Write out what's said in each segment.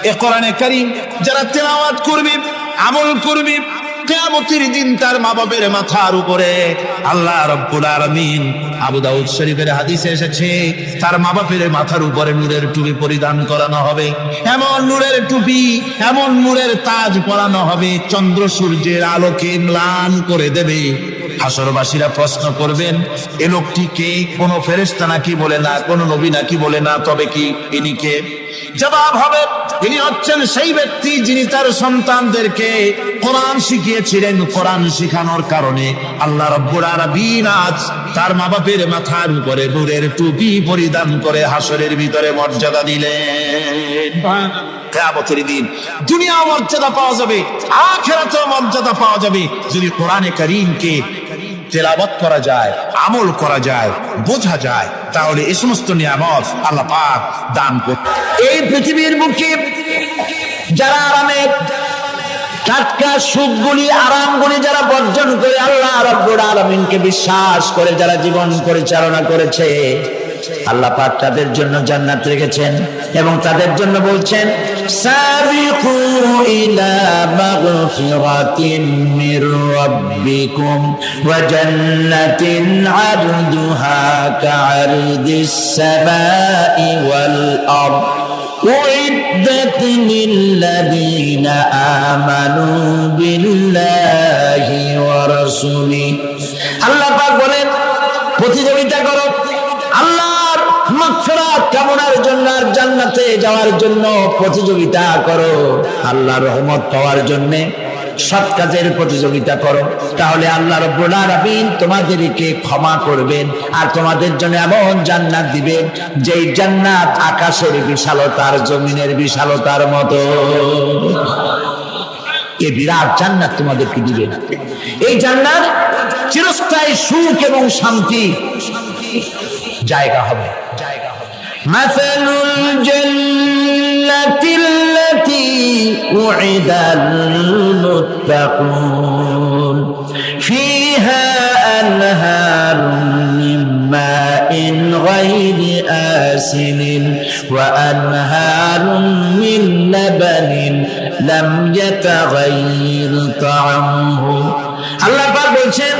এ কোরআনে কারীম যারা তেলাওয়াত করবে, আমল করবে, কিয়ামতের দিন তার মা বাবার মাথার উপরে আল্লাহ রাব্বুল আলামিন, আবু দাউদ শরীফের হাদিসে এসেছে, তার মা বাবার মাথার উপরে নূরের টুপি পরিধান করানো হবে। এমন নূরের টুপি, এমন নূরের তাজ পরানো হবে, চন্দ্র সূর্যের আলোকে ম্লান করে দেবে। হাসরবাসীরা প্রশ্ন করবেন, এ লোকটি কে? কোন ফেরেশতা নাকি বলে না, কোন নবী নাকি বলে না, তবে কি ইনি কে? জবাব হবে, ইনি হচ্ছেন সেই ব্যক্তি যিনি তার সন্তানদেরকে কোরআন শিখিয়েছিলেন। কোরআন শিখানোর কারণে আল্লাহ রাব্বুল আলামিন আজ তার মা বাপের মাথার উপরে নূরের টুপি পরিধান করে হাসরের ভিতরে মর্যাদা দিলেন। কিয়ামতের দিন দুনিয়াও মর্যাদা পাওয়া যাবে, আখিরাতেও মর্যাদা পাওয়া যাবে যদি কোরআনে কারীমকে তেলাওয়াত করা যায়, আমল করা যায়, বোঝা যায়, তাহলে এই সমস্ত নিয়ামত আল্লাহ পাক দান করতে। এই পৃথিবীর বুকে যারা আরামের টাটকা সুখগুলি, আরামগুলি যারা বর্জন করে আল্লাহ রাব্বুল আলামিনকে বিশ্বাস করে যারা জীবন পরিচালনা করেছে, আল্লাহ পাক তাদের জন্য জান্নাত রেখেছেন এবং তাদের জন্য বলছেন, সাবিকু ইলা মাগফিরাতিন মির রাব্বিকুম ওয়া জান্নাতিন আরদুহা কাআরদিস সামাই ওয়াল আরদ উইদ্দাত লিল্লাযীনা আমানু বিল্লাহি ওয়া রাসূলিহি। আল্লাহ পাক বলেন, প্রতিযোগিতা করো আল্লাহর মাগফিরাত কামনার জন্য আর জান্নাতে যাওয়ার জন্য প্রতিযোগিতা করো, আল্লাহর রহমত পাওয়ার জন্য সৎ কাজের প্রতিযোগিতা করো, তাহলে আল্লাহ রাব্বুল আলামিন তোমাদেরকে ক্ষমা করবেন আর তোমাদের জন্য এমন জান্নাত দিবেন যেই জান্নাত আকাশের বিশালতার, জমিনের বিশালতার মতো। এই বিরাট জান্নাত তোমাদেরকে দিবেন। এই জান্নাত চিরস্থায়ী সুখ এবং শান্তি জায়গা হবে। মাসালুল জান্নাতিল্লাতী উইদাল মুত্তাকুন ফিহা আনহারুম মিন মাইন গায়রি আসিনিন ওয়া আনহারুম মিন লাবানিন লাম ইয়াতাগায়্যার তা'আমুহু। আল্লাহ পাক বলছেন,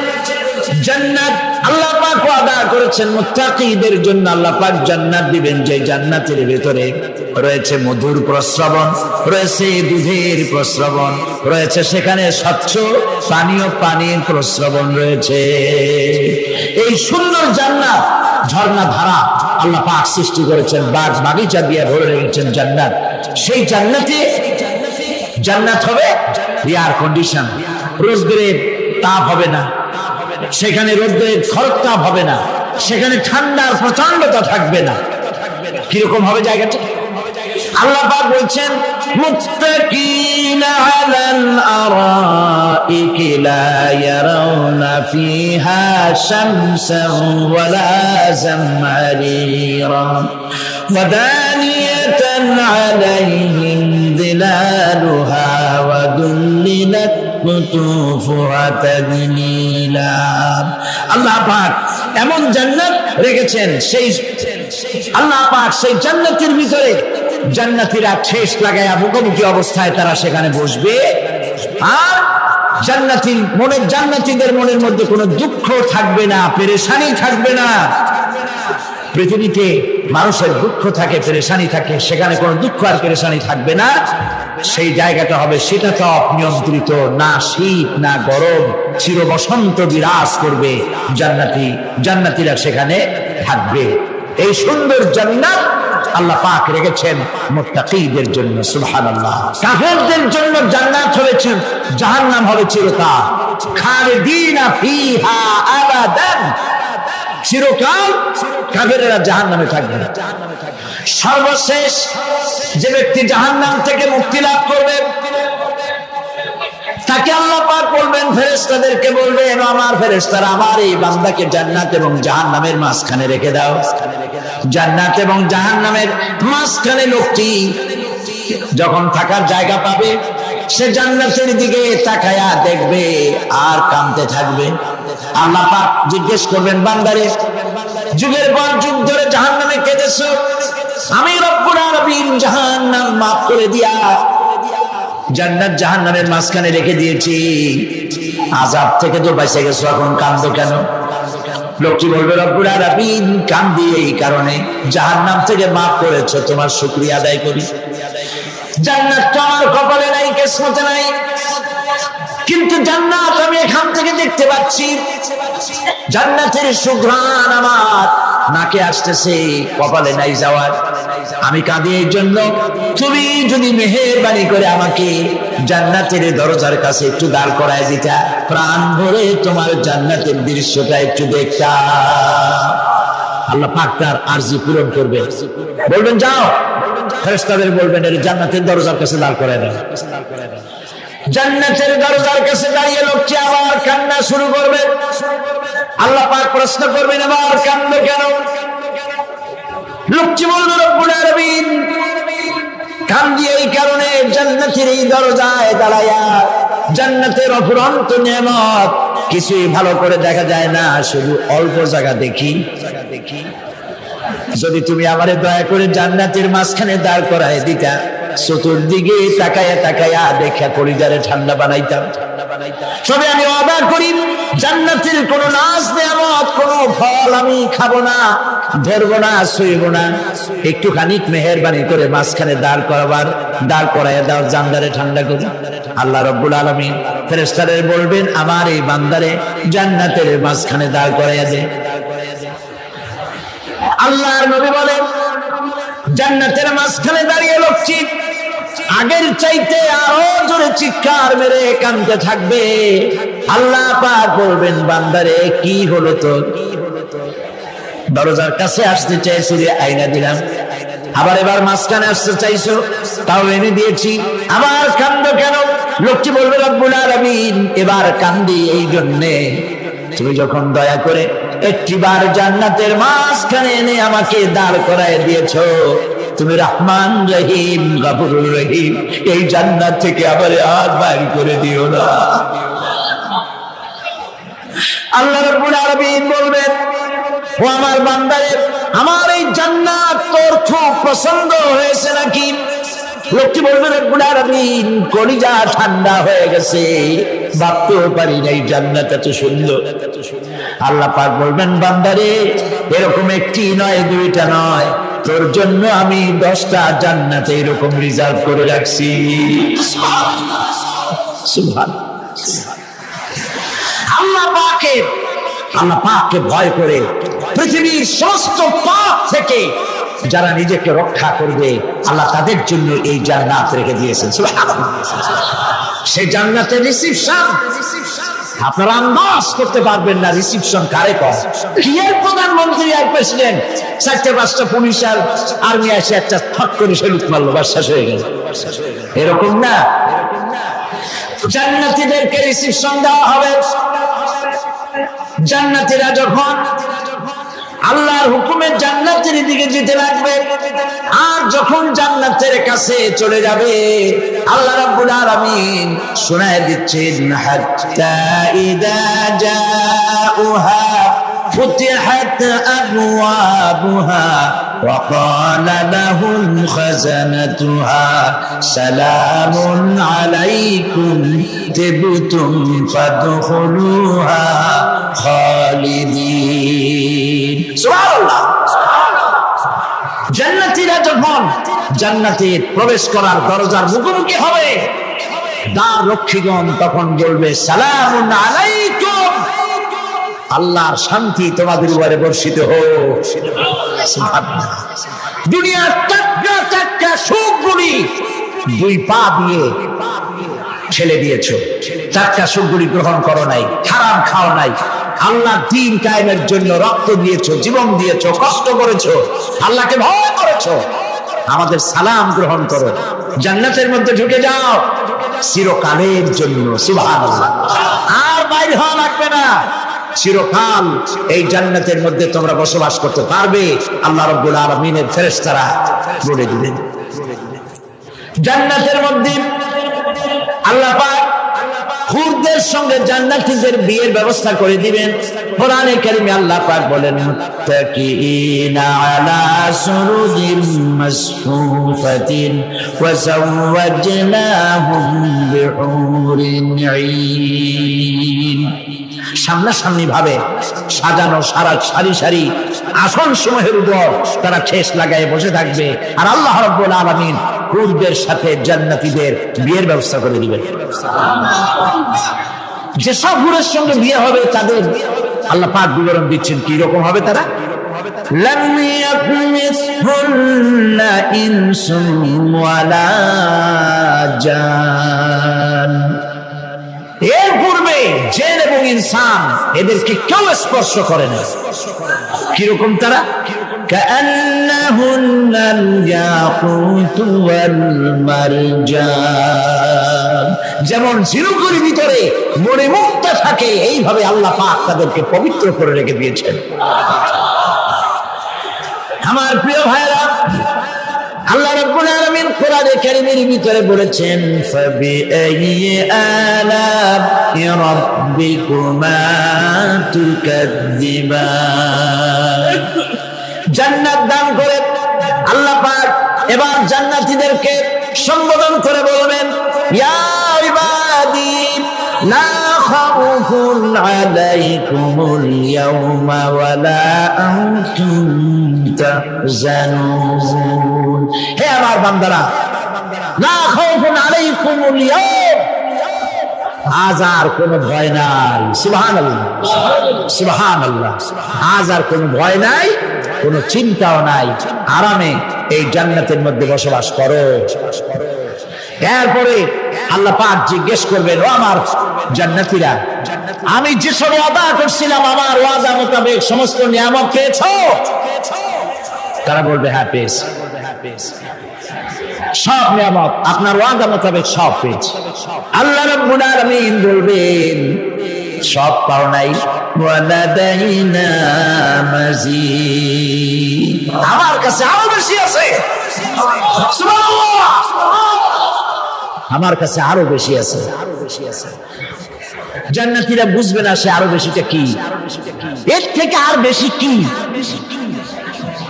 জান্নাত আল্লাহ পাক ওয়াদা করেছেন মুত্তাকীদের জন্য। আল্লাহ পাক জান্নাত দিবেন যে জান্নাতের ভিতরে রয়েছে মধুর প্রস্রবণ, রয়েছে দুধের প্রস্রবণ, রয়েছে সেখানে স্বচ্ছ পানীয় পানির প্রস্রবণ রয়েছে। এই সুন্দর জান্নাত, ঝর্ণা ধারা আল্লাহ পাক সৃষ্টি করেছেন, বাগ বাগিচা দিয়ে ভরে রেখেছেন জান্নাত। সেই জান্নাতে জান্নাত হবে এয়ার কন্ডিশন, রোদ্রের তাপ হবে না সেখানে, রোদ্রের খরতাপ হবে না সেখানে, ঠান্ডার প্রচন্ডতা থাকবে না। কিরকম হবে জায়গাটা? আল্লাহ পাক বলছেন, মুত্তাকিনা আলাল আরাইকি লা ইয়ারাউনা ফিহা শামসান ওয়ালা জামহারিরা ওয়া দানিয়াতান আলাইহিম যিলালুহা ওয়া দুল্লিলাত কুতুফুহা তাদলীলা। আল্লাহ পাক এমন জান্নাত রেখেছেন, সেই আল্লাহ পাক সেই জান্নাতের ভিতরে জান্নাতীরা ঠেস লাগায়া মুখোমুখি অবস্থায় তারা সেখানে বসবে, আর জান্নাতীদের মনের মধ্যে কোনো দুঃখ থাকবে না, পেরেশানি থাকবে না। পৃথিবীতে মানুষের দুঃখ থাকে, পেরেশানি থাকে, সেখানে কোনো দুঃখ আর পেরেশানি থাকবে না। সেই জায়গাটা হবে শীতাতপ নিয়ন্ত্রিত, না শীত না গরম, চির বসন্ত বিরাজ করবে। জান্নাতীরা সেখানে থাকবে। এই সুন্দর জান্নাত আল্লাহ পাক রেখেছেন মুত্তাকীদের জন্য। সুবহানাল্লাহ। কাফেরদের জন্য জান্নাত হবে, জাহান্নাম হবে চিরকাল। খালিদিনা ফিহা আবাদান, চিরকাল কাফেরেরা জাহান্নামে থাকবে। সর্বশেষ যে ব্যক্তি জাহান্নাম থেকে মুক্তি লাভ করবে তাকে আল্লাহ পাক বলবেন, ফেরেশতাদেরকে বলবেন, আমার ফেরেশতারা আমার এই বান্দাকে জান্নাত এবং জাহান্নামের মাঝখানে রেখে দাও। জান্নাত এবং জাহান্নামের মাঝখানে লোকটি যখন থাকার জায়গা পাবে, সে জান্নাতের দিকে তাকায়া দেখবে আর কাঁদতে থাকবে। আল্লাহ পাক জিজ্ঞেস করবেন, বান্দারে, যুগের পর যুগ ধরে জাহান্নামে কেঁদেছো, আমি রব্বুল আলামিন জাহান্নাম মাফ করে দিয়া জান্নাত জাহান্নামের মাঝখানে রেখে দিয়েছি। আযাব থেকে তো বেঁচে গেছো, এখন কাঁদো কেন? লোকটি বলবে রব্বুল আলামিন কান্দি এই কারণে, জাহান্নাম থেকে মাফ করেছো, তোমার শুকরিয়া আদায় করি। জান্নাত তো আমার কপালে নাই, কিসমতে নাই, কিন্তু জান্নাত আমি এখান থেকে দেখতে পাচ্ছি। জান্নাতের সুঘ্রাণ আমার নাকে আসতেছে, কপালে নাই যাওয়ার। আমি কাঁদি এই জন্য, তুমি যদি মেহেরবানি করে আমাকে জান্নাতের দরজার কাছে একটু দাঁড় করায় দিতা, প্রাণ ভরে তোমার জান্নাতের দৃশ্যটা একটু দেখতাম। আল্লাহ পাক তার আরজি পূরণ করবে, বলবেন যাও, ফেরেশতাদের বলবেন এর জান্নাতের দরজার কাছে দাঁড় করায় দাও। জান্নাতের দরজার কাছে দাঁড়িয়ে লোকটি আবার কান্না শুরু করবে। আল্লাহ পাক প্রশ্ন করবেন, আবার কান্দো কেন? লোকটি বলবে রব্বুল আলামিন কান্দি এই কারণে, জান্নাতের এই দরজায় দাঁড়ায়া জান্নাতের অফুরন্ত নেয়ামত কিছুই ভালো করে দেখা যায় না, শুধু অল্প জায়গা দেখি। যদি তুমি আমারে দয়া করে জান্নাতের মাঝখানে দাঁড় করায় দিতা, চতুর্দিকে তাকায়া তাকায়া দেখা কলিজারে ঠান্ডা বানাইতাম। তবে আমি ওয়াদা করি জান্নাতের কোনো নাজ নেয়ামত, কোনো ফল আমি খাবো না, ধরবো না, ছুঁইবো না। একটুখানি মেহেরবানি করে মাঝখানে দাঁড় করাইয়া দাও, জান্নারে ঠান্ডা করে। আল্লাহ রাব্বুল আলামিন ফেরেশতাদের বলবেন, আমার এই বান্দারে জান্নাতের মাঝখানে দাঁড় করাইয়া দে। আল্লাহর নবী বলেন, জান্নাতের মাঝখানে দাঁড়িয়ে লোকটি আগের চাইতে আরো জোরে চিৎকার মেরে কাঁদতে থাকবে। আল্লাহ পাক বলবেন, বান্দারে কি হলো তোর? দরজার কাছে আসতে চাইছো, আইনা দিলাম। আবার এবার মাঝখানে আসতে চাইছো, তাও এনে দিয়েছি, আবার কান্দো কেন? লোকটি বলবে রব্বুল আলামিন এবার কান্দি এই জন্যে, তুমি যখন দয়া করে একটিবার জান্নাতের মাঝখানে এনে আমাকে দাঁড় করায় দিয়েছো, তুমি রহমান রহিম গফুরুর রহিম, এই জান্নাত থেকে আবার আর বাইর করে দিও না। আল্লাহ রাব্বুল আলামিন বলবেন, ও আমার বান্দারে, আমার এই জান্নাত তোর খুব পছন্দ হয়েছে নাকি? লোকটি বলবে রব্বুল আলামিন কলিজা ঠান্ডা হয়ে গেছে, ভাবতেও পারি নাই জান্নাত এত সুন্দর। আল্লাহ পাক বলবেন, বান্দারে এরকম একটি নয়, দুইটা নয়, তোর জন্য আমি 10টা জান্নাত এরকম রিজার্ভ করে রাখছি। সুবহানাল্লাহ। আল্লাহ পাককে ভয় করে পৃথিবীর সমস্ত পাপ থেকে যারা নিজেকে রক্ষা করবে, আল্লাহ তাদের জন্য এই জান্নাত রেখে দিয়েছেন। সুবহানাল্লাহ। সেই জান্নাতের রিসিপশন আপনারা আন্দাজ করতে পারবেন না, রিসিপশন কারে কয়? কি এর প্রধানমন্ত্রী আর প্রেসিডেন্ট, 4-5টা পুলিশ আর আর্মি এসে একটা ফট করে সেলুট মারলো, বাস শেষ হয়ে গেল, এরকম না। জান্নাতীদেরকে রিসিপশন দেওয়া হবে। জান্নাতীরা যখন আল্লাহর হুকুমে জান্নাতের দিকে যেতে লাগবে, আর যখন জান্নাতের কাছে চলে যাবে, আল্লাহ রাব্বুল আলামিন শোনায় দিচ্ছেন, হাত্তা ইদা জাউহা ফুতিহাত আবওয়াবুহা ওয়া ক্বালা লাহুম খাযানাতুহা সালামুন আলাইকুম তিবতুম ফাদখুলুহা খালিদিন। সুবহানাল্লাহ। জান্নাতীরা যখন জান্নাতে প্রবেশ করার দরজার মুখোমুখি হবে, দ্বার রক্ষীগণ তখন বলবে, সালামুন আলাইকুম, আল্লাহর শান্তি তোমাদের উপরে বর্ষিত হোক। সুবহানাল্লাহ। দুনিয়ার টাটকা টাটকা সুখগুলি 2 পা দিয়ে ছেলে দিয়েছো, টাটকা সুখগুলি গ্রহণ করো নাই, হারাম খাও নাই, আল্লাহ দ্বীন কায়েমের জন্য রক্ত দিয়েছো, জীবন দিয়েছো, কষ্ট করেছো, আল্লাহকে ভয় করেছো। আমাদের সালাম গ্রহণ করো, জান্নাতের মধ্যে ঢুকে যাও চিরকালের জন্য। সুবহানাল্লাহ। আর বাইর হওয়া লাগবে না, চিরকাল এই জান্নাতের মধ্যে তোমরা বসবাস করতে পারবে। আল্লাহ রাব্বুল আলামিনের ফেরেশতারা বলে দিলেন। জান্নাতের মধ্যে আল্লাহ পাক হুরদের সঙ্গে জান্নাতীদের বিয়ের ব্যবস্থা করে দিবেন। কোরআনে কারিমে আল্লাহ পাক বলেন মুত্তাকিইনা আলা সুরুজিন মাসফুফাতিন ওয়া যাওয়াজনাহুম বিহুরিন ঈন। সামনাসামনি ভাবে সাজানো সারি সারি আসন সমূহের উপর তারা ঠেস লাগায় বসে থাকবে, আর আল্লাহ রাব্বুল আলামিন হুরদের সাথে জান্নাতীদের বিয়ের ব্যবস্থা করে দিবেন। যেসব হুরের সঙ্গে বিয়ে হবে তাদের আল্লাহ পাক বিবরণ দিচ্ছেন কি রকম হবে তারা। লাম ইয়াতমিসহুন্না ইনসুন ওয়ালা জান। এর পূর্বে জিন এবং ইনসান এদেরকে কেউ স্পর্শ করে না। কিরকম তারা? কাআন্নাহুন্নাল ইয়াকুতু ওয়াল মারজান। যেমন ঝিনুকের ভিতরে মণিমুক্তা থাকে, এইভাবে আল্লাহ পাক তাদেরকে পবিত্র করে রেখে দিয়েছেন। আমার প্রিয় ভাইরা, আল্লাহ রাব্বুল আলামিন কোরআনে কারীমের ভিতরে বলেছেন ফাবিআইয়ি আলা'i রাব্বিকুমা তুকাযযিবান। জান্নাত দান করে আল্লাহ পাক এবার জান্নাতীদেরকে সম্বোধন করে বলবেন ইয়া ইবাদি লা খাউফুন আলাইকুমুল ইয়াওমা ওয়ালা আনতুম তাহজানুন। হে আমার বান্দারা, লা খাউফুন আলাইকুমুল ইয়াওম, আজ আর কোনো ভয় নাই। সুবহানাল্লাহ সুবহানাল্লাহ। আজ আর কোনো ভয় নাই, কোনো চিন্তাও নাই, আরামে এই জান্নাতের মধ্যে বসবাস করো। এরপরে আল্লাহ পাক জিজ্ঞেস করবেন ও আমার জান্নাতীরা, আমি যেসব ওয়াদা করছিলাম আমার ওয়াদা মোতাবেক সমস্ত নিয়ামত পেয়েছো? তারা বলবে হ্যাঁ পেয়েছি, সব নিয়ামত আপনার ওয়াদা মোতাবেক সব পেয়েছি। আল্লাহ রাব্বুল আলামিন বলবেন সব পাও নাই, ওয়ালাদাইনা মাজিদ, আমার কাছে আরো বেশি আছে। সুবহানাল্লাহ, আমার কাছে আরো বেশি আছে। জান্নাতীরা বুঝবে না সে আরো বেশিটা কি, এর থেকে আর বেশি কি।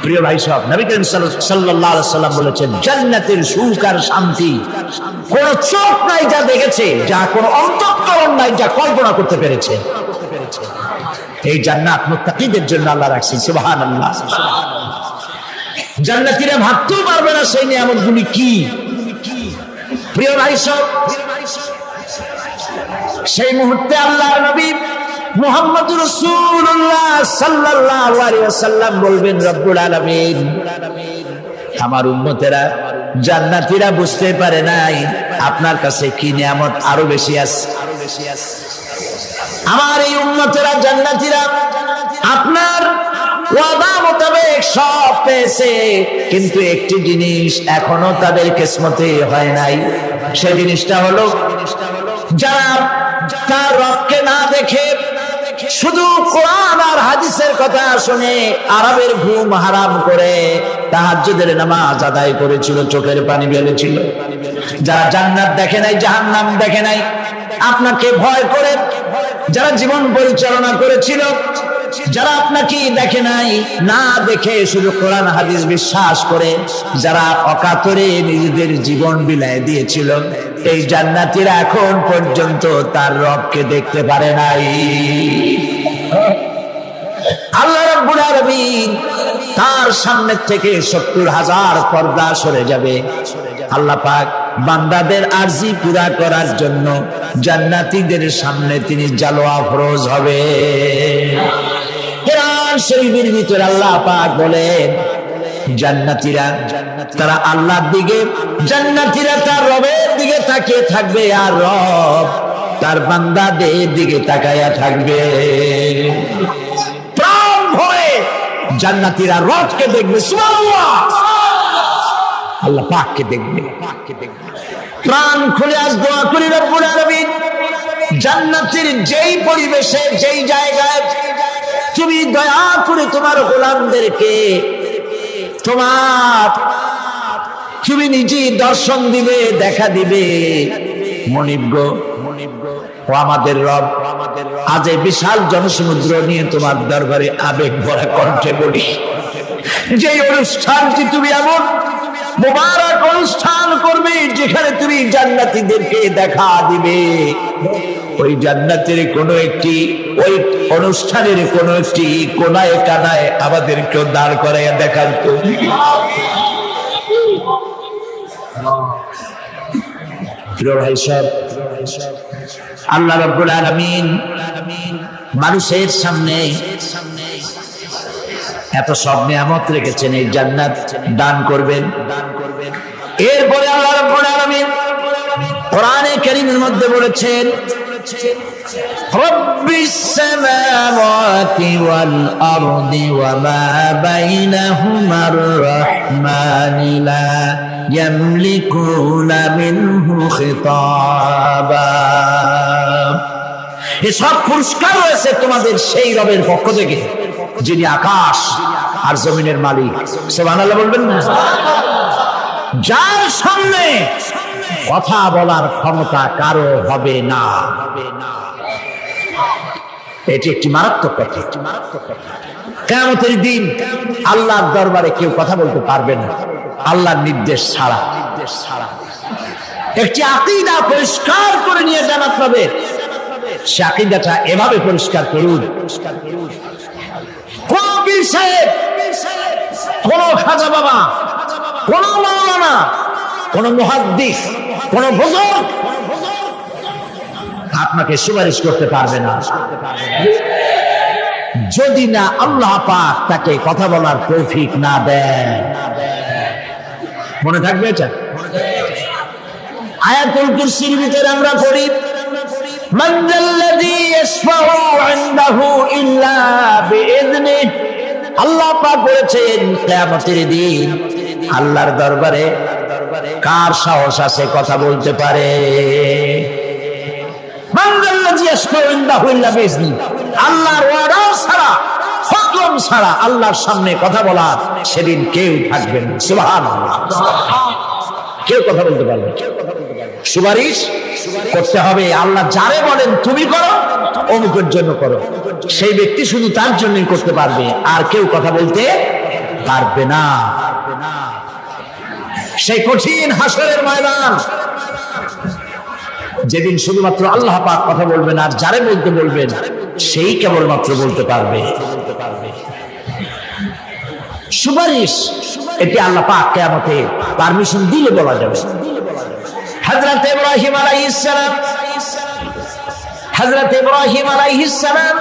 প্রিয় ভাই সব, নবী করিম সাল্লাল্লাহু আলাইহি সাল্লাম বলেছেন জান্নাতের সুখ আর শান্তি কোন চোখ নাই যা দেখেছে, যা কোন অন্তঃকরণ নাই যা কল্পনা করতে পেরেছে। এই জান্নাত মুত্তাকিদের জন্য আল্লাহ রাখছেন। সুবহানাল্লাহ। জান্নাতীরা ভাবতেও পারবে না সেই নিয়ামতগুলি কি। প্রিয় ভাই সব, সেই মুহূর্তে আল্লাহর নবী মুহাম্মদুর রাসূলুল্লাহ সাল্লাল্লাহু আলাইহি ওয়াসাল্লাম বলবেন রব্বুল আলামিন, আমার উম্মতেরা জান্নাতীরা বুঝতে পারে নাই আপনার কাছে কি নিয়ামত আরো বেশি আছে। আমার এই উম্মতেরা জান্নাতীরা আপনার ওয়াদা মোতাবেক সব পেয়েছে, কিন্তু একটি জিনিস এখনো তাদের কিসমতে হয় নাই। সেই জিনিসটা হলো যারা তার রবকে না দেখে শুধু কোরআন আর হাদিসের কথা শুনে আরামের ঘুম হারাম করে তাহাজ্জুদের নামাজ আদায় করেছিল, চোখের পানি ফেলেছিল, যারা জান্নাত দেখে নাই, জাহান্নাম দেখে নাই, আপনাকে ভয় করে যারা জীবন পরিচালনা করেছিল, যারা আপনাকে দেখে নাই, না দেখে শুধু কোরআন হাদিস বিশ্বাস করে যারা অকাতরে নিজেদের জীবন বিলায় দিয়েছিল, এই জান্নাতীরা এখন পর্যন্ত তার রবকে দেখতে পারে নাই। আল্লাহ রাব্বুল আলামিন তার সামনে থেকে ৭০,০০০ পর্দা সরে যাবে। আল্লাহ পাক বান্দাদের আরজি পুরা করার জন্য জান্নাতীদের সামনে তিনি জালোয়া ফরজ হবে। কোরআন শরীফের ভিতরে আল্লাহ পাক বলেন জান্নাতীরা তারা আল্লাহর দিকে, জান্নাতীরা তার রবের দিকে তাকিয়ে থাকবে, আর রব তার বান্দাদের দিকে তাকায়া থাকবে। প্রাণ ভরে জান্নাতীরা রবকে দেখবে, সুবহানাল্লাহ, আল্লাহ পাককে দেখবে। প্রাণ খুলে আজ দোয়া করি রব্বুল আলামিন জান্নাতের যেই পরিবেশে যেই জায়গায় তুমি দয়া করে তোমার গোলামদেরকে তুমি নিজে দর্শন দিবে, দেখা দিবে। মনিব গো, ও আমাদের রব, আজ এই বিশাল জনসমুদ্র নিয়ে তোমার দরবারে আবেগ ভরা কণ্ঠে বলি, যে অনুষ্ঠানটি তুমি এমন মুবারক অনুষ্ঠান করবে যেখানে তুমি জান্নাতীদেরকে দেখা দিবে, ওই জান্নাতের কোনো একটি, ওই অনুষ্ঠানের কোনো একটি কোনায় কানায় আমাদেরকেও দাঁড় করাইয়া দেখার তো। প্রিয় ভাই সাহেব, আল্লাহ রাব্বুল আলামিন মানুষের সামনে এত সব নিয়ামত রেখেছেন, এই জান্নাত দান করবেন। এরপরে আল্লাহ রাব্বুল আলামিন কোরআনে কারীমের মধ্যে বলেছেন, রব্বিস সামাওয়াতি ওয়াল আরদি ওয়া মা বাইনাহুমার রাহমানি লা ইয়ামলিকুনা মিনহু খিতাবা। এসব পুরস্কার রয়েছে তোমাদের সেই রবের পক্ষ থেকে যিনি আকাশ আর জমিনের মালিক। সুবহানাল্লাহ বলবেন না? যার সামনে কথা বলার ক্ষমতা কারো হবে না। এটি একটি মারাত্মক কথা। কিয়ামতের দিন আল্লাহর দরবারে কেউ কথা বলতে পারবে না আল্লাহর নির্দেশ ছাড়া। একটি আকীদা পরিষ্কার করে নিয়ে জান্নাত পাবে, সে আকীদাটা এভাবে পরিষ্কার করুন, কোন পীর সাহেব, কোন খাজা বাবা, কোন মাওলানা, কোন মুহাদ্দিস, কোন বুজুর্গ আপনাকে সুপারিশ করতে পারবে না যদি না আল্লাহ পাক তাকে কথা বলার তৌফিক না দেন। মনে থাকবে এটা? আয়াতুল কুরসির ভিতরে আমরা পড়ি, মান যাল্লাযী ইয়াশফাউ ইনদাহু ইল্লা বিইذনিহি। আল্লাহ পাক বলেছেন কিয়ামতের দিন আল্লাহর দরবারে কার সাহস আছে কথা বলতে পারে? মান যাল্লাযী ইয়াশফাউ ইনদাহু ইল্লা বিইذনিহি। আল্লাহর অর্ডার ছাড়া, হুকুম ছাড়া আল্লাহর সামনে কথা বলার সেদিন কেউ থাকবে না। সুবহানাল্লাহ। কেউ কথা বলতে পারবে না। সুপারিশ করতে হবে আল্লাহ যারে বলেন তুমি করো, অমুকের জন্য করো, সেই ব্যক্তি শুধু তার জন্যই করতে পারবে, আর কেউ কথা বলতে পারবে না। সেই কঠিন হাসরের ময়দান, যেদিন শুধুমাত্র আল্লাহ পাক কথা বলবেন, আর যারে বলতে বলবেন সেই কেবলমাত্র বলতে পারবে। সুপারিশ এটি আল্লাহ পাক কিয়ামতে পারমিশন দিলে বলা যাবে। হযরত ইব্রাহিম আলাইহিস সালাম, হযরত ইব্রাহিম আলাইহিস সালাম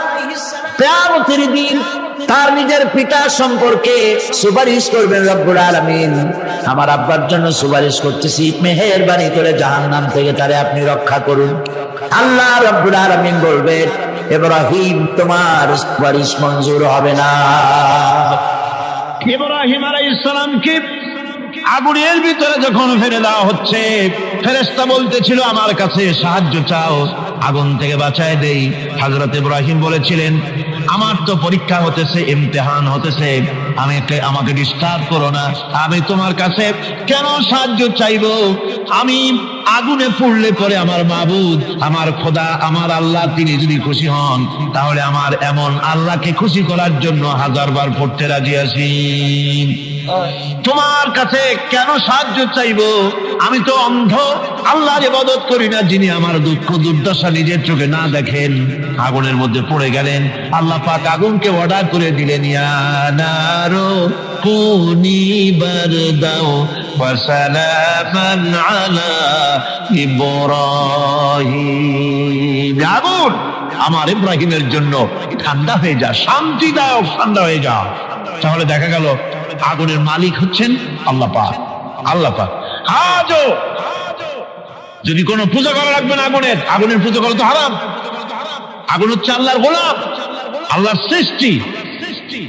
কিয়ামতের দিন তার নিজের পিতা সম্পর্কে সুপারিশ করবেন। রব্বুল আলামিন আমার আব্বার জন্য সুপারিশ করতেছি, মেহেরবানি করে জাহান্নাম থেকে তারে আপনি রক্ষা করুন। আল্লাহ রব্বুল আলামিন বলবেন, ইব্রাহিম তোমার সুপারিশ মঞ্জুর হবে না। ইব্রাহিম আলাইহিস সালামকে আগুনের ভিতরে যখন ফেলে দেওয়া হচ্ছে, ফেরেশতা বলতেছিল আমার কাছে সাহায্য চাও, আগুন থেকে বাঁচায় দেই। হযরত ইব্রাহিম বলেছিলেন আমার তো পরীক্ষা হতেছে, ইমতিহান হতেছে, আমাকে ডিস্টার্ব করো না, আমি তোমার কাছে কেন সাহায্য চাইবো? আমি আগুনে পড়লে পরে আমার মাবুদ, আমার খোদা, আমার আল্লাহ তিনি যদি খুশি হন, তাহলে আমার এমন আল্লাহকে খুশি করার জন্য 1000 বার পড়তে রাজি আছি। তোমার কাছে কেন সাহায্য চাইবো? আমি তো অন্ধ, আল্লাহর ইবাদত করি না যিনি আমার দুঃখ দুর্দশা নিজের চোখে না দেখেন। আগুনের মধ্যে পড়ে গেলেন। আল্লাহ পাক আগুনকে অর্ডার করে দিলেন, ইয়া নারু কুনি বারদাও ওয়া সালামান আলা ইব্রাহিম। আগুন আমার ইব্রাহিমের জন্য ঠান্ডা হয়ে যা, শান্তিদায়ক ঠান্ডা হয়ে যা। তাহলে দেখা গেল আগুনের মালিক হচ্ছেন আল্লাহ পাক। আল্লাহ পাক আজও যদি কোনো পূজা করা লাগবে না আগুনের, আগুনের পূজা করা তো হারাম। আগুন হচ্ছে আল্লাহর গোলাম, আল্লাহর সৃষ্টি,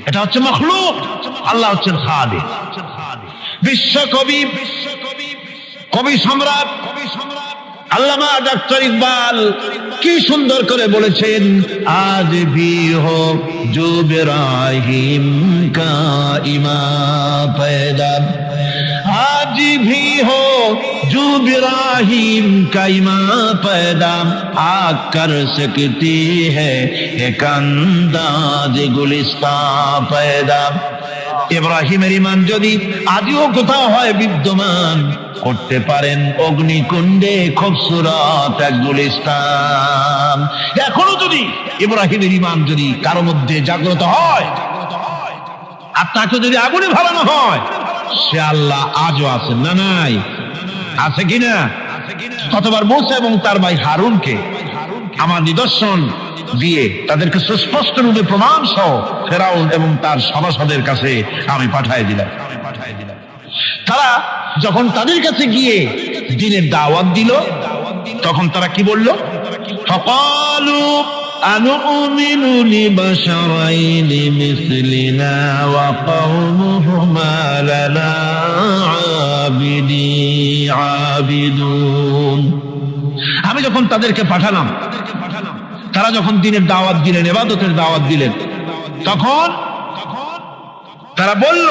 এটা হচ্ছে মাখলুক, আল্লাহ হচ্ছেন খালিক। বিশ্বকবি, কবি সম্রাট আল্লামা ডাক্তার ইকবাল কি সুন্দর করে বলেছেন, আজ ভি হো জো ইব্রাহিম কা ইমা পয়দা, আজ ভি হো जो इब्राहिम का ईमान पैदा आग कर सकती है एक अंदाज गुलिस्तान पैदा। ইব্রাহিমের ঈমান যদি আদিও কোথাও হয় বিদ্যমান, করতে পারেন অগ্নিকুণ্ডে খুবসুরত এক গুলিস্তান। এখনো যদি ইব্রাহিমের ঈমান যদি কারো মধ্যে জাগ্রত হয় আর তাকে যদি আগুনে ভালানো হয়, সে আল্লাহ আজও আছেন না নাই? আছে কিনা? কতবার মুসা এবং তার ভাই হারুনকে আমার নিদর্শন দিয়ে তাদেরকে সুস্পষ্ট রূপে প্রমাণ সহ ফেরাউন এবং তার সভাসদের কাছে আমি পাঠিয়ে দিলাম। তারা যখন তাদের কাছে গিয়ে দ্বীনের দাওয়াত দিল, তখন তারা কি বলল? ফাকালু আনুমিনু লিবাশারাইনি মিসলিনা ওয়া কওমুহুমা লানা আবিদুন। আমি যখন তাদেরকে পাঠালাম, তারা যখন দ্বীনের দাওয়াত দিলেন, ইবাদতের দাওয়াত দিলেন, তখন তারা বলল,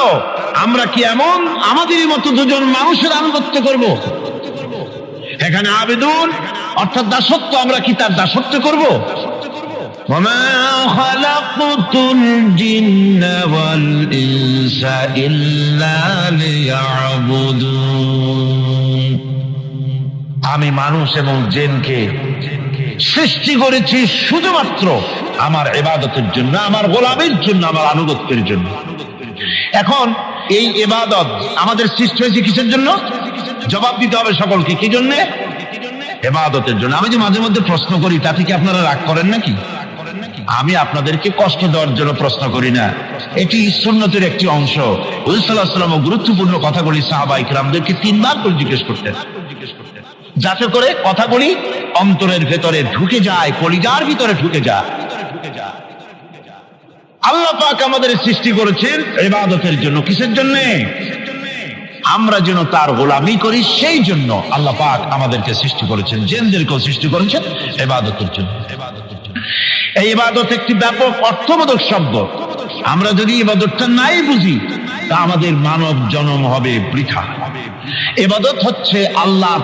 আমরা কি এমন আমাদেরই মতো দুজন মানুষের আনুগত্য করব? এখানে আবেদন অর্থাৎ দাসত্ব, আমরা কি তার দাসত্ব করব? وما خلقت الجن والإنس إلا ليعبدون। আমি মানুষ এবং জিনকে সৃষ্টি করেছি শুধুমাত্র আমার ইবাদতের জন্য, আমার গোলামের জন্য, আমার আনুগত্যের জন্য। এখন এই ইবাদত আমাদের সৃষ্টি হয়েছে কিসের জন্য? জবাব দিতে হবে সকলকে। কি জন্য? ইবাদতের জন্য। আমি যে মাঝে মধ্যে প্রশ্ন করি, তাতে কি আপনারা রাগ করেন নাকি? আমি আপনাদেরকে কষ্ট দেওয়ার জন্য প্রশ্ন করি না, এটি সুন্নতের একটি অংশ। রাসূল সাল্লাল্লাহু আলাইহি ওয়াসাল্লাম গুরুত্বপূর্ণ কথাগুলি সাহাবায়ে কিরামদেরকে 3 বার করে জিজ্ঞেস করতেন, যাতে করে কথাগুলি অন্তরের ভেতরে ঢুকে যায়, কলিজার ভিতরে ঢুকে যায়। আল্লাহ পাক আমাদের সৃষ্টি করেছেন ইবাদতের জন্য। কিসের জন্য? আমরা যেন তার গোলামি করি, সেই জন্য আল্লাহ পাক আমাদেরকে সৃষ্টি করেছেন, জিনদেরকেও সৃষ্টি করেছেন ইবাদতের জন্য। এই ইবাদত একটি ব্যাপক অর্থবোধক শব্দ। আমরা যদি ইবাদতটা নাই বুঝি, তা আমাদের মানব জন্ম হবে বৃথা। ইবাদত হচ্ছে আল্লাহর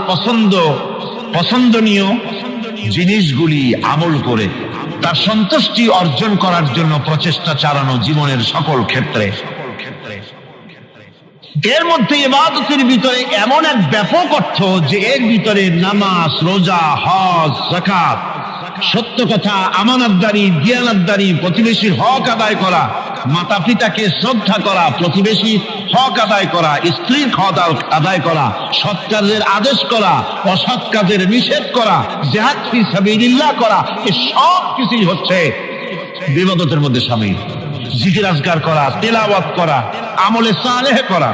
পছন্দনীয় জিনিসগুলি আমল করে তার সন্তুষ্টি অর্জন করার জন্য প্রচেষ্টা চালানো জীবনের সকল ক্ষেত্রে। এর মধ্যে ইবাদতের ভিতরে এমন এক ব্যাপক অর্থ যে এর ভিতরে নামাজ, রোজা, হজ, যাকাত, সত্য কথা, আমানতদারি, দিয়ানতদারি, প্রতিবেশীর হক আদায় করা, মাতা পিতাকে শ্রদ্ধা করা, প্রতিবেশীর হক আদায় করা, স্ত্রীর হক আদায় করা, সৎ কাজের আদেশ করা, অসৎ কাজের নিষেধ করা, জিহাদ ফি সাবিলিল্লাহ করা, এই সব কিছুই হচ্ছে ইবাদতের মধ্যে শামিল। জিকির আজকার করা, তেলাওয়াত করা, আমলে সালেহ করা,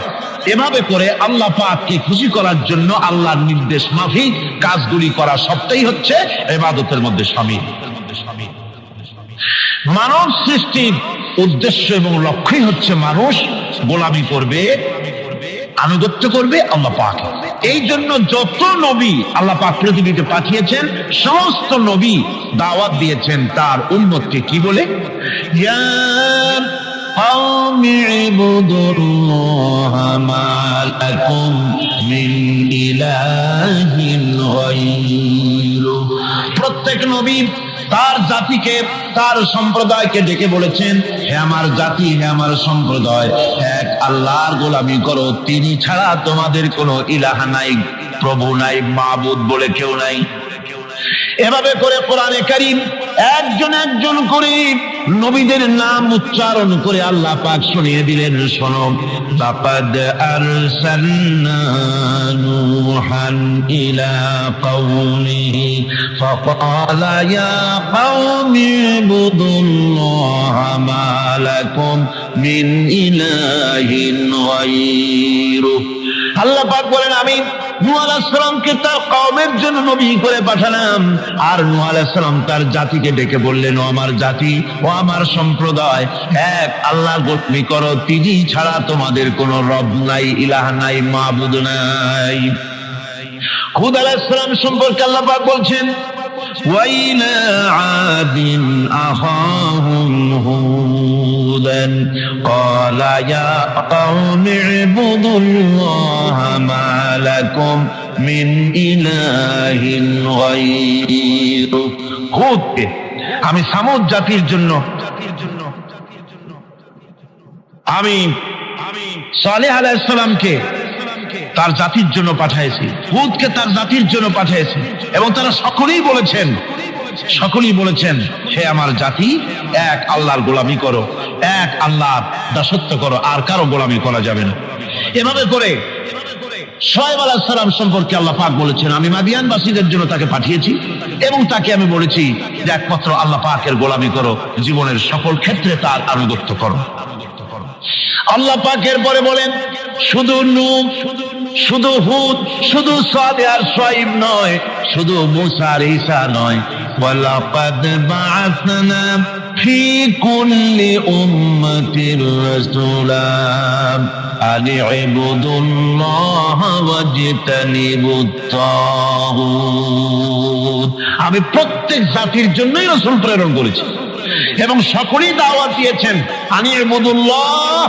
এভাবে করে আল্লাহ পাককে খুশি করার জন্য আল্লাহর নির্দেশ মাফিক কাজগুলি করা, সবটাই হচ্ছে ইবাদতের মধ্যে শামিল। মানব সৃষ্টির উদ্দেশ্য এবং লক্ষ্যই হচ্ছে মানুষ গোলামি করবে, আনুগত্য করবে আল্লাহ পাক। এই জন্য যত নবী আল্লাহ পাক পৃথিবীতে পাঠিয়েছেন, সমস্ত নবী দাওয়াত দিয়েছেন তার উম্মতকে কি বলে? ইয়া قوم اعبدوا الله ما لكم من إله غيره। প্রত্যেক নবী তার জাতিকে, তার সম্প্রদায়কে ডেকে বলেছেন, হে আমার জাতি, হে আমার সম্প্রদায়, এক আল্লাহর গোলামি করো, তিনি ছাড়া তোমাদের কোনো ইলাহ নাই, প্রভু নাই, মাবুদ বলে কেউ নাই। এভাবে করে কোরআনে কারীম একজন একজন করে নবীদের নাম উচ্চারণ করে আল্লাহ পাক শুনিয়ে দিলেন, শোনো, লাকাদ আরসালনা নূহান ইলা কওমিহি ফাকালা ইয়া কওমি ইবুদুল্লাহা মা লাকুম মিন ইলাহিন গায়রুহু। আল্লাহ পাক বলেন, আমি নূহ আলাইহিস সালামকে তার কওমের জন্য নবী করে পাঠালাম, আর নূহ আলাইহিস সালাম তার জাতিকে ডেকে বললেন, ও আমার জাতি, ও আমার সম্প্রদায়, এক আল্লাহর গোলামি করো, তিনি ছাড়া তোমাদের কোনো রব নাই, ইলাহ নাই, মাবুদ নাই। হুদ আলাইহিস সালাম সম্পর্কে আল্লাহ পাক বলছেন, ওয়াইলা আদিন আখাহুম হুদান ক্বালা ইয়া কওমি ইবুদুল্লাহা মা লাকুম মিন ইলাহিন গায়রুক। হুদকে আমি সামুদ জাতির জন্য, আমি সালেহ আলাইহিস সালামকে তার জাতির জন্য পাঠিয়েছি, হুদকে তার জাতির জন্য পাঠিয়েছি, এবং তারা সকলেই বলেছেন হে আমার জাতি, এক আল্লাহর গোলামি করো, এক আল্লাহর দাসত্ব করো, আর কারো গোলামি করা যাবে না। এভাবে করে শুআয়ব আলাইহিস সালাম সম্পর্কে আল্লাহ পাক বলেছেন, আমি মাদিয়ানবাসীদের জন্য তাকে পাঠিয়েছি এবং তাকে আমি বলেছি যে একমাত্র আল্লাহ পাকের গোলামি করো, জীবনের সকল ক্ষেত্রে তার আনুগত্য করো। আল্লাহ পাকের পরে বলেন, শুধু নূহ, শুধু হুদ, শুধু সালেহ আর শুআয়ব নয়, শুধু মূসা আর ঈসা নয়, ওয়ালাকাদ বা'আসনা ফি কুল্লি উম্মাতির রাসূলা আন ইবুদুল্লাহ ওয়াজতানিবুত তাগুত। আমি প্রত্যেক জাতির জন্যই রাসূল প্রেরণ করেছি এবং সকলেই দাওয়াত দিয়েছেন আন ইবুদুল্লাহ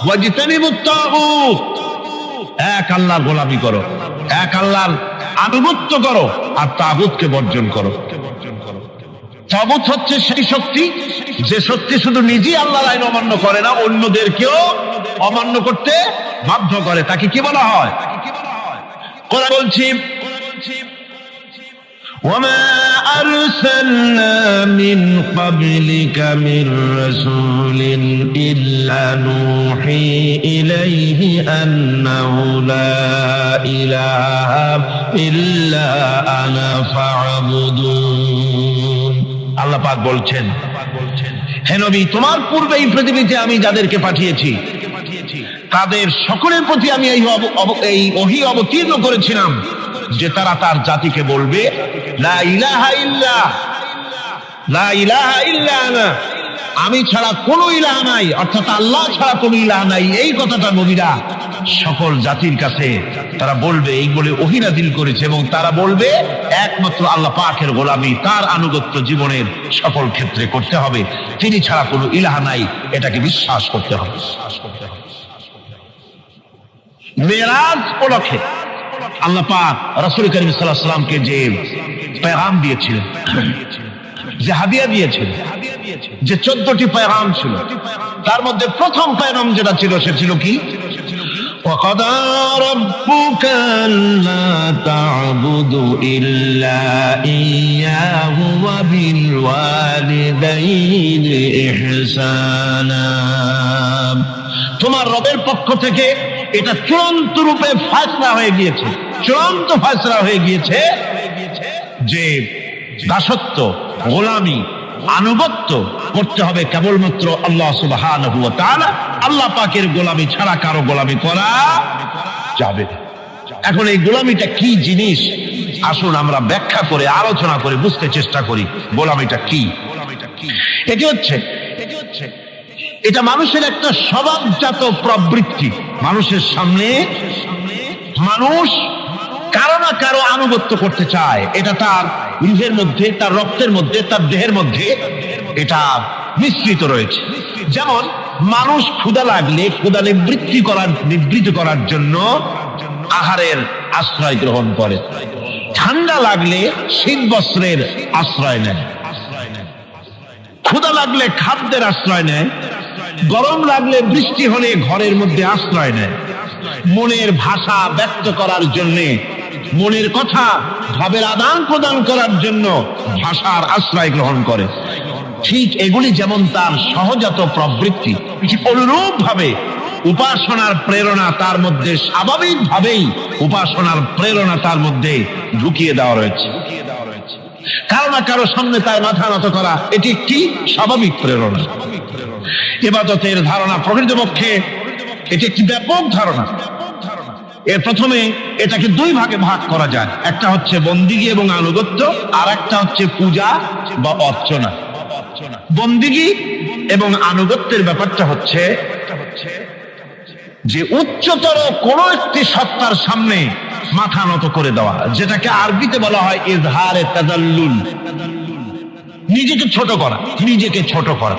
ওয়াজতানিবুত তাগুত, এক আল্লাহর গোলামি করো, এক আল্লাহর আনুগত্য করো, আর তাগুতকে বর্জন করো। তাগুত হচ্ছে সেই শক্তি যে শক্তি শুধু নিজেই আল্লাহর আইন অমান্য করে না, অন্যদেরকেও অমান্য করতে বাধ্য করে। তাকে কি বলা হয়? কোরআন বলছি, وما أرسلنا من قبلك من رسول إلا نوحي إليه أنه لا إله إلا أنا فاعبدون। আল্লাহ পাক বলছেন, হে নবী, তোমার পূর্বে এই পৃথিবীতে আমি যাদেরকে পাঠিয়েছি তাদের সকলের প্রতি আমি এই ওহী অবতীর্ণ করেছিলাম যে তারা তার জাতিকে বলবে লা ইলাহা ইল্লা, লা ইলাহা ইল্লা আনা, আমি ছাড়া কোনো ইলাহ নাই, অর্থাৎ আল্লাহ ছাড়া কোনো ইলাহ নাই। এই কথাটা নবীরা সকল জাতির কাছে তারা বলবে, এই বলে ওহী নাযিল করেছে, এবং তারা বলবে একমাত্র আল্লাহ পাকের গোলামি, তার আনুগত্য জীবনের সকল ক্ষেত্রে করতে হবে, তিনি ছাড়া কোনো ইলাহ নাই, এটাকে বিশ্বাস করতে হবে। মেরাজ উপলক্ষে আল্লাহ পাক রাসূল করিম সাল্লাল্লাহু আলাইহি ওয়াসাল্লামকে যে পেগাম দিয়েছিলেন, যে হাদিয়া দিয়েছিলেন, যে 14টি পেগাম ছিল, তার মধ্যে প্রথম পেগাম যেটা ছিল সে ছিল কি? وَقَضَى رَبُّكَ أَلَّا تَعْبُدُوا إِلَّا إِيَّاهُ وَبِالْوَالِدَيْنِ إِحْسَانًا। তোমার রবের পক্ষ থেকে এটা চূড়ান্ত রূপে ফয়সালা হয়ে গিয়েছে, চূড়ান্ত ফয়সালা হয়ে গিয়েছে যে দাসত্ব, গোলামি, আনুগত্য করতে হবে কেবলমাত্র আল্লাহ সুবহানাহু ওয়া তাআলা। আল্লাহ পাকের গোলামি ছাড়া কারো গোলামি করা যাবে না। এখন এই গোলামিটা কি জিনিস, আসুন আমরা ব্যাখ্যা করে আলোচনা করে বুঝতে চেষ্টা করি গোলামিটা কি। এটি হচ্ছে, এটা মানুষের একটা স্বভাবজাত প্রবৃত্তি। মানুষের সামনে মানুষ কারো না কারো আনুগত্য করতে চায়, এটা তার রুহের মধ্যে, তার রক্তের মধ্যে, তার দেহের মধ্যে এটা মিশ্রিত রয়েছে। যেমন মানুষ ক্ষুধা লাগলে ক্ষুধা নিবৃত্ত করার জন্য আহারের আশ্রয় গ্রহণ করে, ঠান্ডা লাগলে শীত বস্ত্রের আশ্রয় নেয়, ক্ষুধা লাগলে খাদ্যের আশ্রয় নেয়, গরম লাগলে বৃষ্টি হলে ঘরের মধ্যে আশ্রয় নেয়, মনের ভাষা ব্যক্ত করার জন্য, মনের কথা ভাবের আদান প্রদান করার জন্য ভাষার আশ্রয় গ্রহণ করে। ঠিক এগুলি যেমন তার সহজাত প্রবৃত্তি, অনুরূপ ভাবে উপাসনার প্রেরণা তার মধ্যে স্বাভাবিকভাবেই উপাসনার প্রেরণা তার মধ্যে ঢুকিয়ে দেওয়া রয়েছে। কারো না কারো সামনে তার মাথা নত করা এটি একটি স্বাভাবিক প্রেরণা। ইবাদতের ধারণা প্রকৃতপক্ষে এটি একটি ব্যাপক ধারণা। এর প্রথমে এটাকে দুই ভাগে ভাগ করা যায়, একটা হচ্ছে বন্দিগি এবং আনুগত্য, আর একটা হচ্ছে পূজা বা অর্চনা। বন্দিগি এবং আনুগত্যের ব্যাপারটা হচ্ছে যে উচ্চতর কোন একটি সত্তার সামনে মাথা নত করে দেওয়া, যেটাকে আরবিতে বলা হয় ইজহারে তাজাল্লুল, নিজেকে ছোট করা, নিজেকে ছোট করা।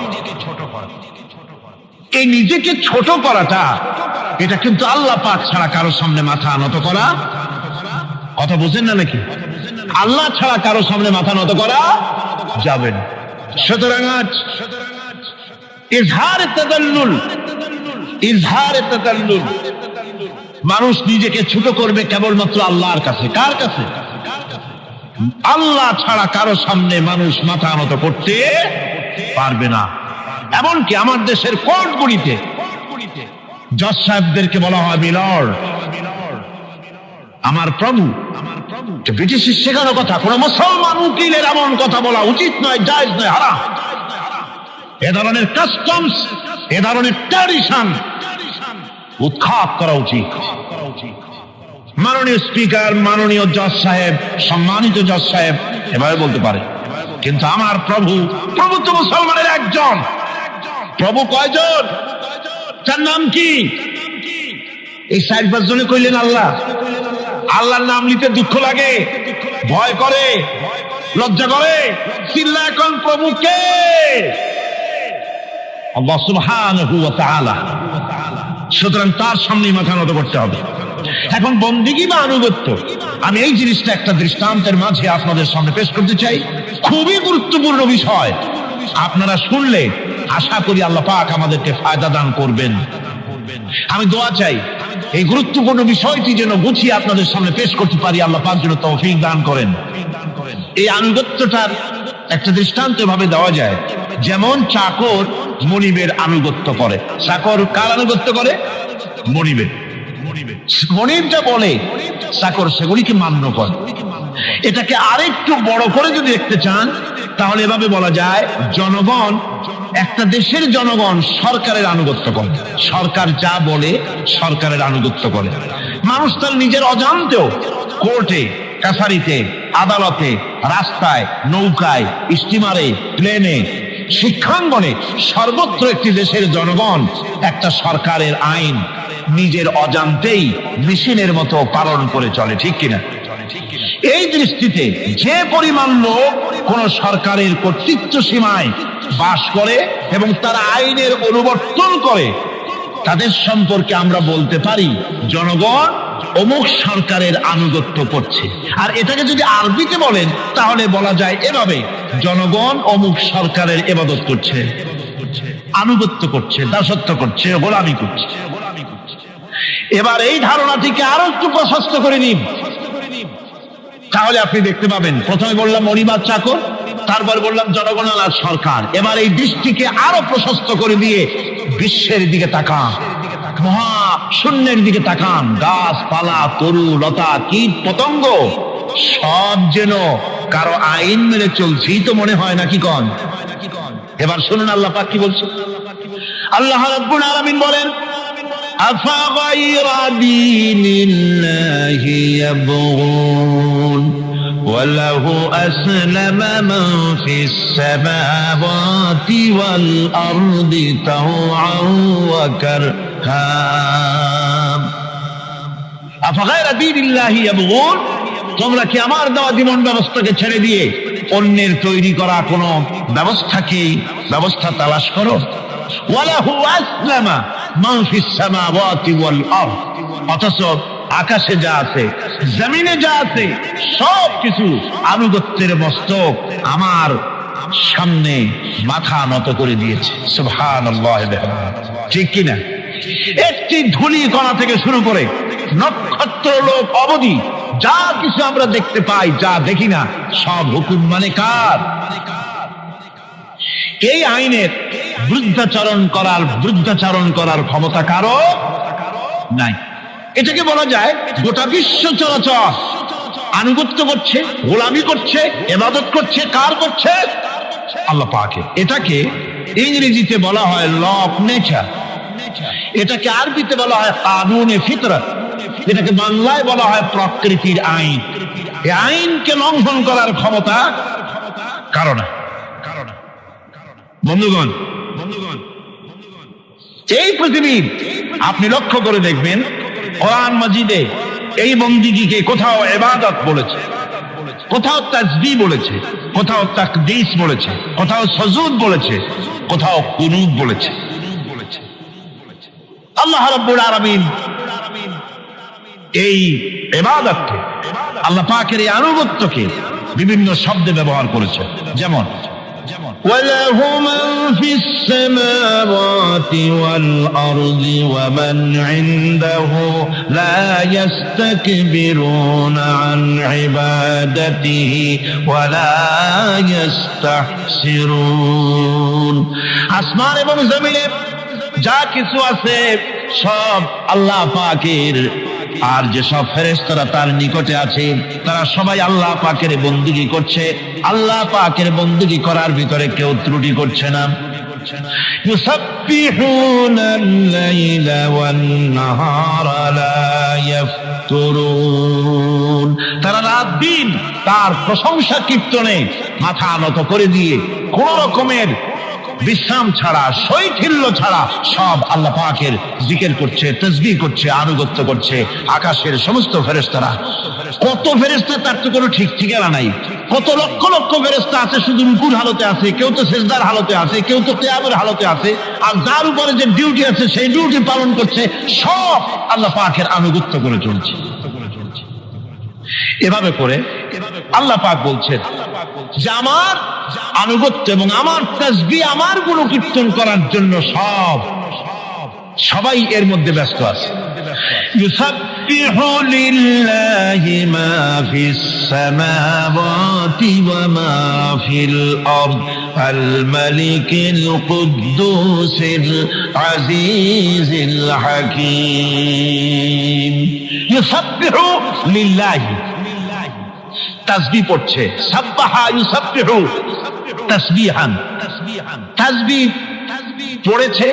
এই নিজেকে ছোট করাটা এটা কিন্তু আল্লাহ পাক ছাড়া কারোর সামনে মাথা নত করা কথা বুঝেন না নাকি? আল্লাহ ছাড়া কারো সামনে মাথা নত করা যাবে না। সুতরাং আজ ইজহার তাদাল্লুল, মানুষ নিজেকে ছোট করবে কেবলমাত্র আল্লাহর কাছে। কার কাছে? আল্লাহ ছাড়া কারো সামনে মানুষ মাথা নত করতে পারবে না। এমনকি আমার দেশের কোর্টগুলিতে জজ সাহেবদেরকে বলা হয় মিলর্ড, আমার প্রভু। ব্রিটিশের শেখানো কথা, কোন মুসলমান উকিলের এমন কথা বলা উচিত নয়, জায়েজ নয়, হারাম। এ ধরনের কাস্টমস, এ ধরনের ট্র্যাডিশন উৎখাত করা উচিত। মাননীয় স্পিকার, মাননীয় জজ সাহেব, সম্মানিত জজ সাহেব এভাবে বলতে পারে, কিন্তু আমার প্রভু, প্রভু তো মুসলমানের একজন। প্রভু কয়জন? তার নাম কি? এই 4-5 জনে কইলেন আল্লাহ। আল্লাহর নাম নিতে দুঃখ লাগে, ভয় করে, লজ্জা করে, চিল্লা এখন প্রভু কে? আল্লাহ সুবহানাহু ওয়া তাআলা। সুতরাং তার সামনে মাথা নত করতে হবে। এখন বন্দেগী বা আনুগত্য, আমি এই জিনিসটা একটা দৃষ্টান্তের মাঝে আপনাদের সামনে পেশ করতে চাই। খুবই গুরুত্বপূর্ণ বিষয়, আপনারা শুনলে আশা করি আল্লাহ পাক আমাদেরকে ফায়দা দান করবেন। আমি দোয়া চাই এই গুরুত্বপূর্ণ বিষয়টি যেন গুছিয়ে আপনাদের সামনে পেশ করতে পারি, আল্লাহ পাক যেন তৌফিক দান করেন। এই আনুগত্যটার একটা দৃষ্টান্ত ভাবে দেওয়া যায়, যেমন চাকর মনিবের আনুগত্য করে। চাকর কার আনুগত্য করে? মনিবের। মনিব যা বলে চাকর সেগুলিকে মান্য করে। এটাকে আরেকটু বড় করে যদি দেখতে চান তাহলে এভাবে বলা যায়, জনগণ, একটা দেশের জনগণ সরকারের আনুগত্য করে। সরকার যা বলে সরকারের আনুগত্য করে। মানুষ তার নিজের অজান্তেও কোর্টে, কাছারিতে, আদালতে, রাস্তায়, নৌকায়, স্টিমারে, প্লেনে, শিক্ষাঙ্গনে, সর্বত্র একটি দেশের জনগণ একটা সরকারের আইন নিজের অজান্তেই মেশিনের মতো পালন করে চলে, ঠিক কিনা? এই দৃষ্টিতে যে পরিমাণ লোক কোন সরকারের কর্তৃত্ব সীমায় বাস করে এবং তারা আইনের অনুবর্তন করে, তাদের সম্পর্কে আমরা বলতে পারি জনগণ অমুক সরকারের আনুগত্য করছে। আর এটাকে যদি আরবিতে বলেন তাহলে বলা যায় এভাবে, জনগণ অমুক সরকারের ইবাদত করছে, আনুগত্য করছে, দাসত্ব করছে, গোলামি করছে। এবার এই ধারণাটিকে আরো একটু প্রশস্ত করে নিন, তাহলে আপনি দেখতে পাবেন, প্রথমে বললাম মনিবার চাকর, তারপর বললাম জনগণ আর সরকার। এবার এই দৃষ্টিকে আরো প্রশস্ত করে দিয়ে বিশ্বের দিকে তাকান, মহা শূন্যের দিকে তাকান। গাছপালা, তরু লতা, কীট পতঙ্গ সব যেন কারো আইন মেনে চলছি তো মনে হয় নাকি কন? এবার শুনুন আল্লাহ পাক কি বলছে। আল্লাহ রাব্বুল আলামিন বলেন, আফাগায়রা দীনিল্লাহি ইয়াবগুন وله أسلم من في السماوات والأرض طوعا وكرها أفغير دين الله يبغون। তোমরা কি আমার দেওয়া জীবন ব্যবস্থাকে ছেড়ে দিয়ে অন্যের তৈরি করা কোন ব্যবস্থা তালাশ করো? ওয়ালাহু আসলামা মান ফিস সামাওয়াতি ওয়াল আরদ, অথচ আকাশে যা আছে, জমিনে যা আছে, সব কিছু আনুগত্যের মস্তক আমার সামনে মাথা নত করে দিয়েছে। সুবহানাল্লাহ, ঠিক কিনা? একটি ধূলি কণা থেকে শুরু করে নক্ষত্র লোক অবধি যা কিছু আমরা দেখতে পাই, যা দেখি না, সব হুকুম মানে কার? এই আইনের বৃদ্ধাচারণ করার ক্ষমতা কারো নাই। এটাকে বলা যায় গোটা বিশ্ব চরাচর আনুগত্য করছে, গোলামি করছে, ইবাদত করছে। কার করছে? আল্লাহ পাকের। এটাকে ইংরেজিতে বলা হয় ল অফ নেচার, এটাকে আরবিতে বলা হয় কানুনে ফিতরত, এটাকে বাংলায় বলা হয় প্রকৃতির আইন। এই আইনকে লঙ্ঘন করার ক্ষমতা কারো না। বন্ধুগণ, এই পৃথিবীর আপনি লক্ষ্য করে দেখবেন, কোরআন মাজিদে এই বন্দিগিকে কোথাও ইবাদত বলেছে, কোথাও তাসবিহ বলেছে, কোথাও তাকদীস বলেছে, কোথাও সুজুদ বলেছে, কোথাও কুনুত বলেছে। আল্লাহ রাব্বুল আলামিন এই ইবাদতকে আল্লাহ পাকের এই আনুগত্যকে বিভিন্ন শব্দে ব্যবহার করেছে, যেমন وَلَهُ مَنْ فِي السَّمَاوَاتِ وَالْأَرْضِ وَمَنْ عِنْدَهُ لَا يَسْتَكْبِرُونَ عَنْ عِبَادَتِهِ وَلَا يَسْتَحْسِرُونَ। আসমান এবং জমিনে যা কিছু আছে সব আল্লাহ পাকের, আর যেসব ফেরেশতারা তার নিকটে আছে তারা সবাই আল্লাহ পাকের বন্দেগী করছে। আল্লাহ পাকের বন্দেগী করার ভিতরে কেউ ত্রুটি করছে না। ইউসাব্বিহুনাল লাইলা ওয়ান নাহারা লা ইয়াফতুরুন। তারা রাত দিন তার প্রশংসা কীর্তনে মাথা নত করে দিয়ে কোন রকমের বিশ্রাম ছাড়া, শৈথিল্য ছাড়া সব আল্লাহ পাকের জিকির করছে, তাসবিহ করছে, আনুগত্য করছে। আকাশের সমস্ত ফেরেশতারা, কত ফেরেশতা তার তো কোনো ঠিক ঠিকানা নাই। কত লক্ষ লক্ষ ফেরেশতা আছে শুধু রুকুর হালতে আছে, কেউ তো সিজদার হালতে আছে, কেউ তো কিয়ামের হালতে আছে। আর যার উপরে যে ডিউটি আছে সেই ডিউটি পালন করছে, সব আল্লাহ পাকের আনুগত্য করে চলছে। এভাবে করে আল্লাহ পাক বলছেন যে আমার আনুগত্য এবং আমার তাসবিহ, আমার গুণকীর্তন করার জন্য সবাই এর মধ্যে ব্যস্ত আছে। ইউসাব্বিহু লিল্লাহি মা ফিস সামাওয়াতি ওয়া মা ফিল আরদ আল মালিকিল কুদ্দুসিল আজিজিল হাকীম। ইউসাব্বিহু লিল্লাহি, তাসবিহ পড়ছে, সাব্বাহা ইউসাব্বিহু তাসবিহান, তাসবিহ পড়েছে